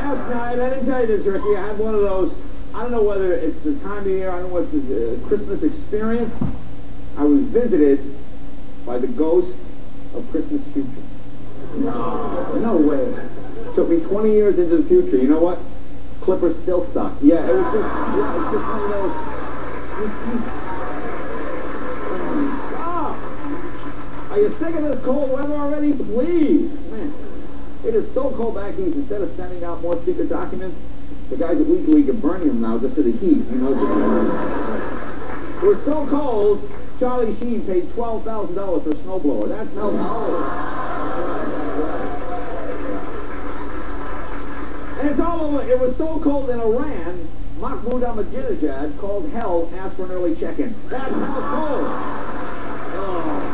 last night, I didn't tell you this, Ricky, I had one of those, I don't know whether it's the time of the year, I don't know what the Christmas experience. I was visited by the ghost of Christmas future. No way. Took me 20 years into the future. You know what? Clippers still suck. Yeah, it was just one of those. Stop! Are you sick of this cold weather already? Please, man. It is so cold back east. Instead of sending out more secret documents, the guys at WikiLeaks are burning them now just for the heat. You know. It was so cold. Charlie Sheen paid $12,000 for a snowblower. That's how cold. And it's all over. It was so cold in Iran, Mahmoud Ahmadinejad called hell, asked for an early check-in. That's how cold. Oh.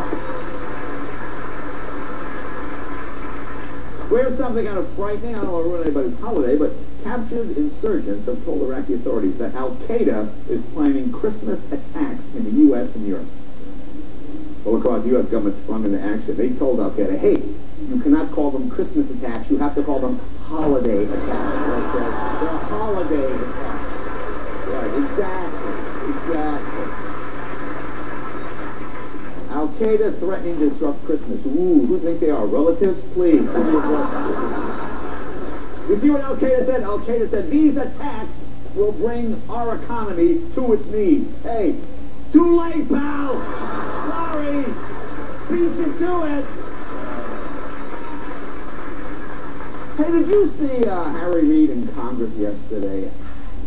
Here's something kind of frightening. I don't want to ruin anybody's holiday, but captured insurgents have told Iraqi authorities that Al-Qaeda is planning Christmas attacks in the U.S. and Europe. Well, of course, the U.S. government sprung into action. They told Al-Qaeda, hey, you cannot call them Christmas attacks. You have to call them holiday attacks. They're holiday attacks. Right, exactly. Al-Qaeda threatening to disrupt Christmas. Ooh, who do you think they are? Relatives? Please. You see what Al-Qaeda said? Al-Qaeda said, these attacks will bring our economy to its knees. Hey, too late, pal! Sorry! Beat you to it! Hey, did you see Harry Reid in Congress yesterday?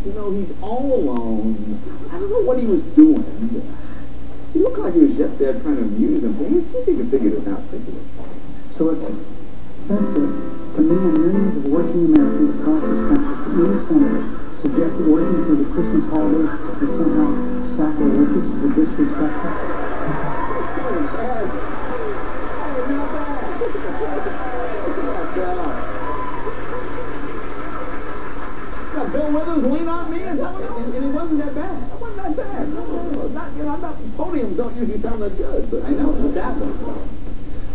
You know, he's all alone. I don't know what he was doing. He looked like he was just there trying to amuse himself. See if he can figure this out. So it's offensive to me and millions of working Americans across this country for any senator suggest that working for the Christmas holidays is somehow sacrilegious or disrespectful. Bill Withers lean on me, and it wasn't that bad. It wasn't that bad. I'm not, podiums don't usually sound that good, but I know it's that one.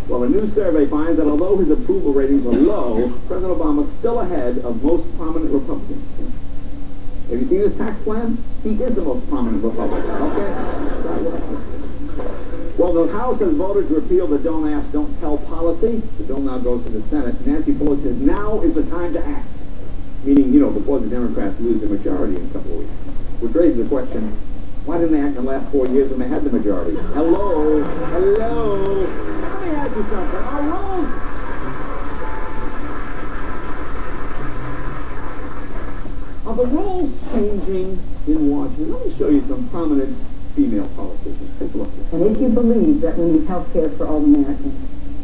Well, a new survey finds that although his approval ratings are low, President Obama is still ahead of most prominent Republicans. Have you seen his tax plan? He is the most prominent Republican, okay? Well, the House has voted to repeal the Don't Ask, Don't Tell policy. The bill now goes to the Senate. Nancy Pelosi says now is the time to act. Meaning, you know, before the Democrats lose the majority in a couple of weeks. Which raises the question, why didn't they act in the last 4 years when they had the majority? Hello? Let me ask you something. Are the roles changing in Washington? Let me show you some prominent female politicians. Take a look. And if you believe that we need health care for all Americans,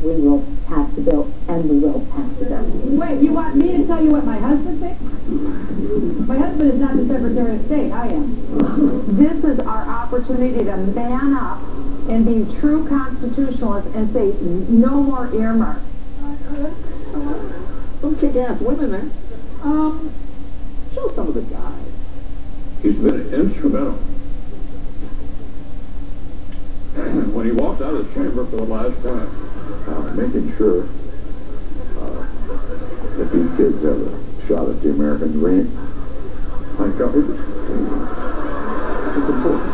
we will pass the bill, and we will pass the bill. Wait, you want me to tell you what my husband thinks? My husband is not the Secretary of State. I am. This is our opportunity to man up and be true constitutionalists and say no more earmarks. Some kick-ass women there. Show some of the guys. He's been instrumental. When he walked out of his chamber for the last time, making sure that these kids have a shot at the American dream. I covered it. It's important.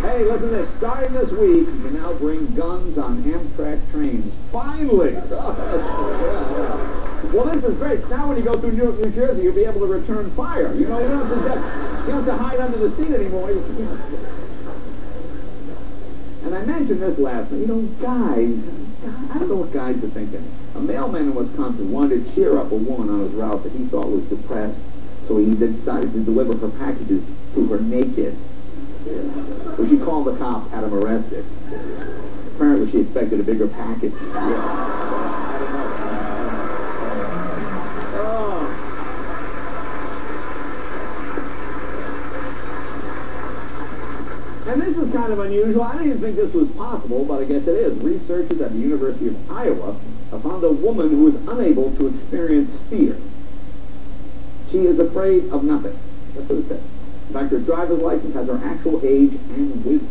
Hey, listen to this. Starting this week, you can now bring guns on Amtrak trains. Finally! Well, this is great. Now when you go through New Jersey, you'll be able to return fire. You know, you don't have to hide under the seat anymore. And I mentioned this last night. You know, guys, I don't know what guys are thinking. A mailman in Wisconsin wanted to cheer up a woman on his route that he thought was depressed, so he decided to deliver her packages to her naked. So she called the cops, had him arrested. Apparently she expected a bigger package. And this is kind of unusual. I didn't even think this was possible, but I guess it is. Researchers at the University of Iowa have found a woman who is unable to experience fear. She is afraid of nothing. That's what it says. In fact, her driver's license has her actual age and weight.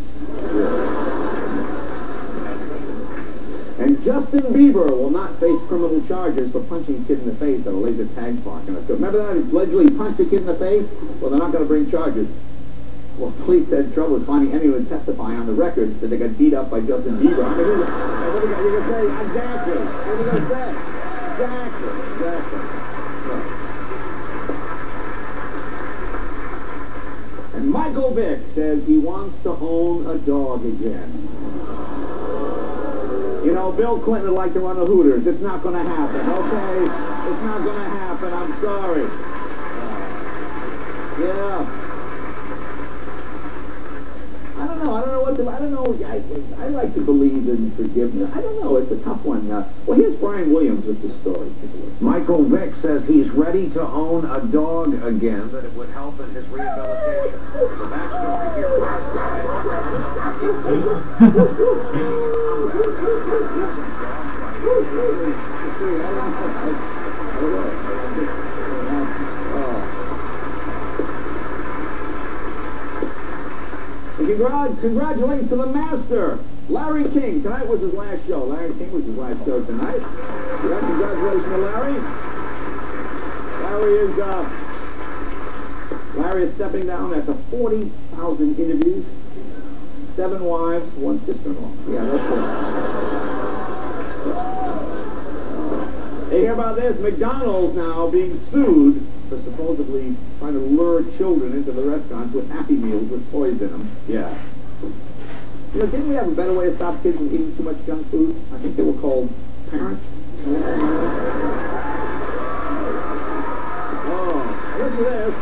And Justin Bieber will not face criminal charges for punching a kid in the face at a laser tag park. Remember that? He allegedly punched a kid in the face? Well, they're not going to bring charges. Well, police said trouble is finding anyone to testify on the record that they got beat up by Justin Bieber. I mean, what are you going to say? Exactly. What are you going to say? Exactly. Right. And Michael Vick says he wants to own a dog again. You know, Bill Clinton would like to run the Hooters. It's not going to happen, okay? It's not going to happen. I'm sorry. Yeah. I don't know what to, I don't know. I like to believe in forgiveness. I don't know. It's a tough one. Well, here's Brian Williams with this story. Michael Vick says he's ready to own a dog again, that it would help in his rehabilitation. The backstory here. Congratulations to the master, Larry King. Tonight was his last show. Larry King was his last show tonight. Yeah, congratulations to Larry. Larry is stepping down after 40,000 interviews, 7 wives, 1 sister-in-law. Yeah, that's it. Hey, hear about this? McDonald's now being sued for supposedly trying to lure children into the restaurants with Happy Meals with toys in them. Yeah. You know, didn't we have a better way to stop kids from eating too much junk food? I think they were called parents. Oh, listen to this.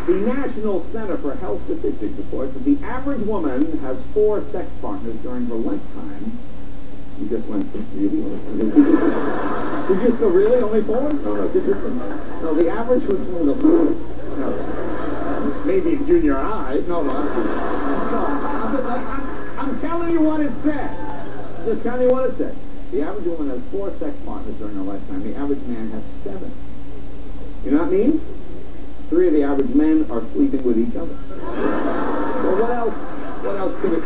The National Center for Health Statistics reports that the average woman has 4 sex partners during her lifetime. You just went, really? Did you just go, really? Only 4? No, the average was no. Maybe in junior high. No, I'm telling you what it said. Just telling you what it said. The average woman has 4 sex partners during her lifetime. The average man has 7. You know what it means? 3 of the average men are sleeping with each other. So what else could it...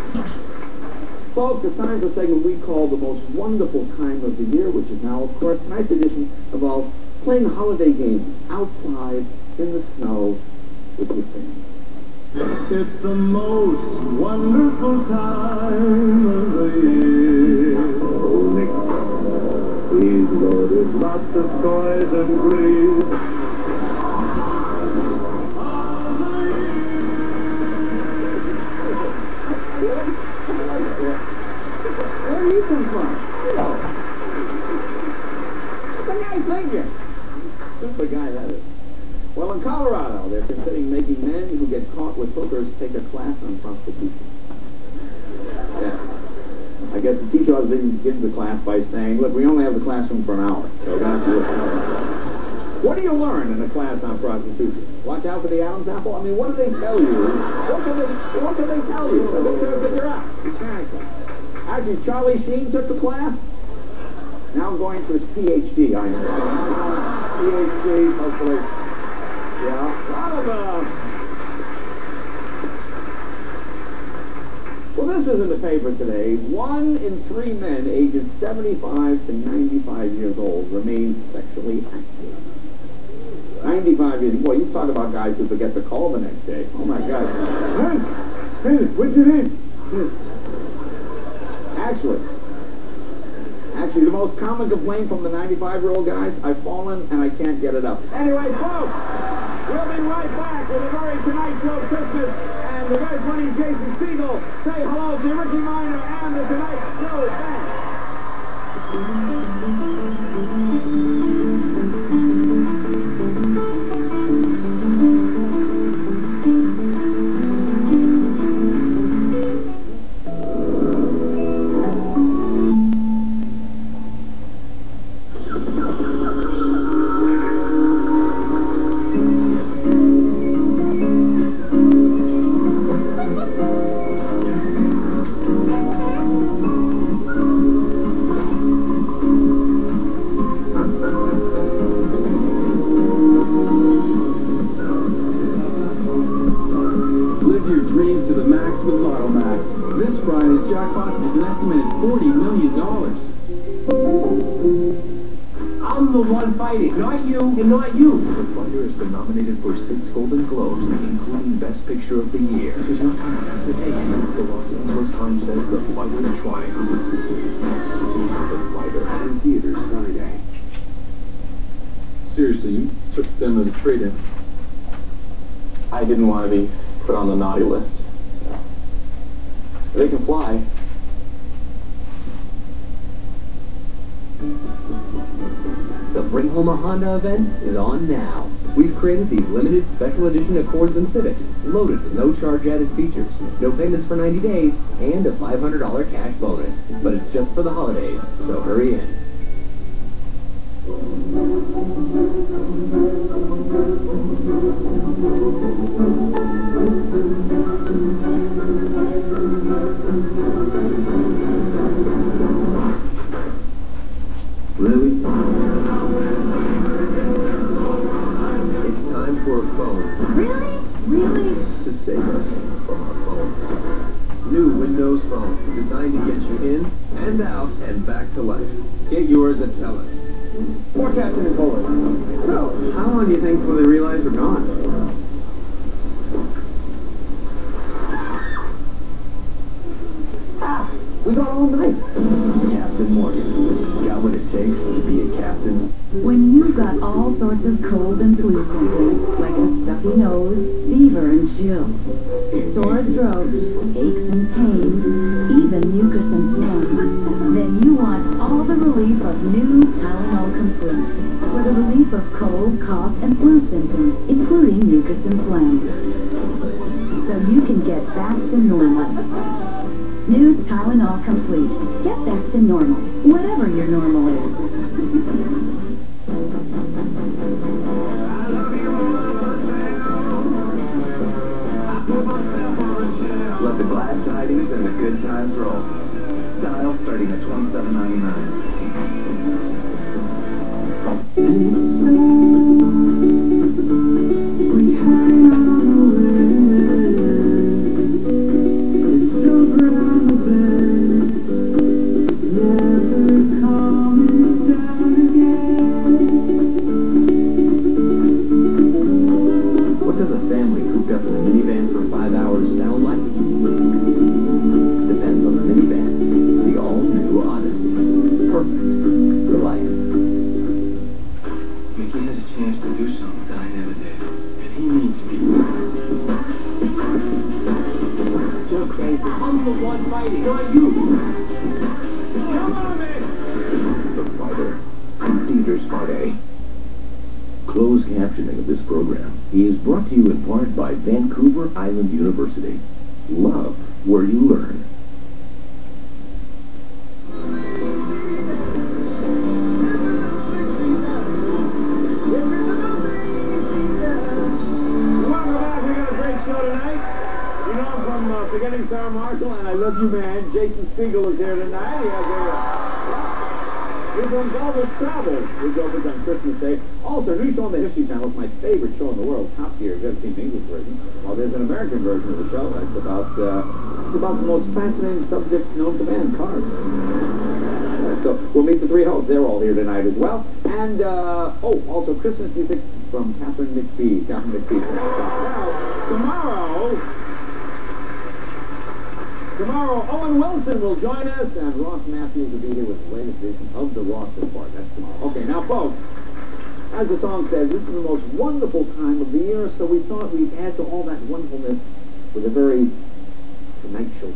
Folks, it's time for a segment we call the most wonderful time of the year, which is now, of course, tonight's edition involves playing holiday games outside in the snow with your family. It's the most wonderful time of the year. Oh, Nick, please, Lord, it's Lots of toys and grease. Where do you come from? What's the guy thinking? Stupid guy that is. Well, in Colorado, they're considering making men who get caught with hookers take a class on prostitution. Yeah. I guess the teacher ought to begin the class by saying, look, we only have the classroom for an hour, so we're going to do it. What do you learn in a class on prostitution? Watch out for the Adam's apple? I mean, what do they tell you? What can they tell you? They're going to figure out. Exactly. Actually, Charlie Sheen took the class. Now going for his PhD, I understand. PhD, hopefully. Yeah. A lot of, well, this was in the paper today. 1 in 3 men ages 75 to 95 years old remain sexually active. 95 years. Boy, you talk about guys who forget to call the next day. Oh, my God. Hey, what's your name? Actually, the most common complaint from the 95-year-old guys, I've fallen and I can't get it up. Anyway, folks, we'll be right back with a very Tonight Show Christmas and the very funny Jason Segel. Say hello to Ricky Minor and the Tonight Show Band. estimated $40 million. I'm the one fighting, not you and not you. The Fighter has been nominated for 6 Golden Globes, including Best Picture of the Year. This is no time to take it. The Los Angeles Times says The Fighter triumphs. The Fighter in theaters Friday. Seriously, you took them as a trade-in. I didn't want to be put on the naughty list. They can fly. The Bring Home a Honda event is on now. We've created these limited special edition Accords and Civics, loaded with no charge added features, no payments for 90 days, and a $500 cash bonus. But it's just for the holidays, so hurry in. Really? It's time for a phone. Really? Really? To save us from our phones. New Windows Phone, designed to get you in and out and back to life. Get yours at TELUS. For Captain Nicholas. So, how long do you think before they realize we're gone? We got all night. Captain Morgan. Got what it takes to be a captain. When you've got all sorts of cold and flu symptoms, like a stuffy nose, fever and chills, sore throat, aches and pains, even mucus and phlegm, then you want all the relief of new Tylenol Complete for the relief of cold, cough, and flu symptoms, including mucus and phlegm. So you can get back to normal. New Tylenol Complete. Get back to normal, whatever your normal is. Let the glad tidings and the good times roll. Dial starting at $27.99. What does a family cooped up in a minivan for 5 hours sound like? Depends on the minivan. The all-new Odyssey. Perfect for life. Mickey has a chance to do something that I never did. And he needs me. You're crazy. I'm the one fighting, not you. Come on, man! The Fighter. In theaters Friday. Closed captioning of this program is brought to you in part by Vancouver Island University. Love where you learn. Welcome back. We got a great show tonight. You know I'm from Forgetting Sarah Marshall, and I Love You Man. Jason Segel is here tonight. He has he's from Velvet Travel, which opens on Christmas Day. Also, a new show on the History Channel. It's my favorite show in the world, Top Gear. You've ever seen the English version? Well, there's an American version of the show. It's about the most fascinating subject known to man, cars. So we'll meet the 3 hosts. They're all here tonight as well. And, also Christmas music from Catherine McPhee. Now, tomorrow, Owen Wilson will join us, and Ross Matthews will be here with the latest edition of the Ross Report. That's tomorrow. Okay, now, folks, as the song says, this is the most wonderful time of the year, so we thought we'd add to all that wonderfulness with a very Tonight Show